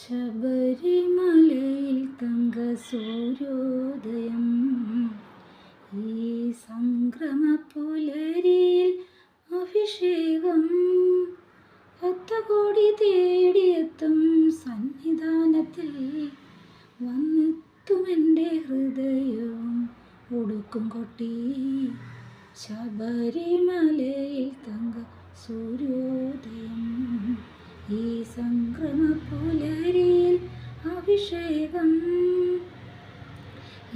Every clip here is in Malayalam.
ശബരിമലയിൽ തങ്ക സൂര്യോദയം, ഈ സംക്രമ പുലരിയിൽ അഭിഷേകം, 10 കോടി തേടിയെത്തും സന്നിധാനത്തിൽ വന്നെത്തുമെൻ്റെ ഹൃദയം ഒടുക്കും കൊട്ടി. ശബരിമലയിൽ തങ്ക സൂര്യോദയം, ഈ സംക്രമ പുലരിയിൽ അഭിഷേകം,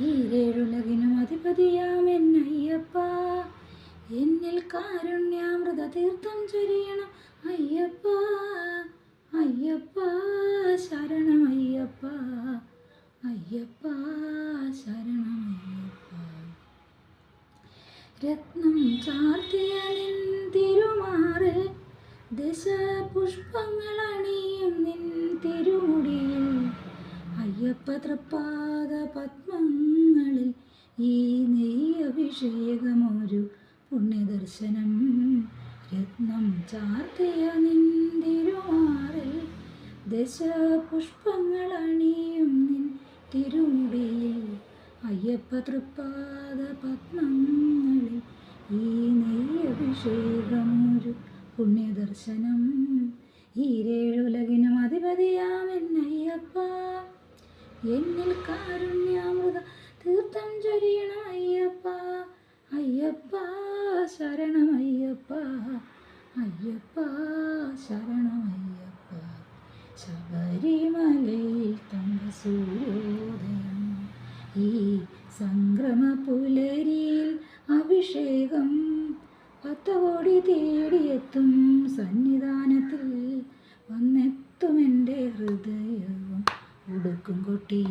ഈരേഴുലകിനും അധിപതിയാമെന്നയ്യപ്പ, എന്നിൽ കാരുണ്യാമൃത തീർത്ഥം ചൊരിയണം അയ്യപ്പ. അയ്യപ്പ ശരണമയ്യപ്പ, അയ്യപ്പ ശരണമയ്യപ്പ. രത്നം ചാർത്തിയ നിൻ തിരുമാറിൽ ദശപുഷ്പങ്ങളണിയും നിൻ തിരുമുടിയിൽ, അയ്യപ്പ തൃപ്പാദ പത്മങ്ങളിൽ ഈ നെയ്യഭിഷേകമൊരു പുണ്യദർശനം. രത്നം ചാർത്തിയ നിൻ തിരുമാറിൽ ദശപുഷ്പങ്ങളണിയും നിൻ തിരുമുടിയിൽ, അയ്യപ്പ തൃപ്പാദ പത്മങ്ങളിൽ ഈ നെയ്യഭിഷേകമൊരു പുണ്യദർശനം. ഈരേഴുലകിനും അധിപതിയാമെന്നയ്യപ്പ, എന്നിൽ കാരുണ്യാമൃത തീർത്ഥം ചൊരിയണം അയ്യപ്പ. അയ്യപ്പ ശരണമയ്യപ്പ, അയ്യപ്പ ശരണമയ്യപ്പ. ശബരിമലയിൽ തങ്ക സൂര്യോദയം, ഈ സംക്രമ പുലരിയിൽ അഭിഷേകം, 10 കോടി തേടിയെത്തും സന്നിധാനത്തിൽ വന്നെത്തുമെൻ്റെ ഹൃദയവും ഒടുക്കും കൊട്ടി.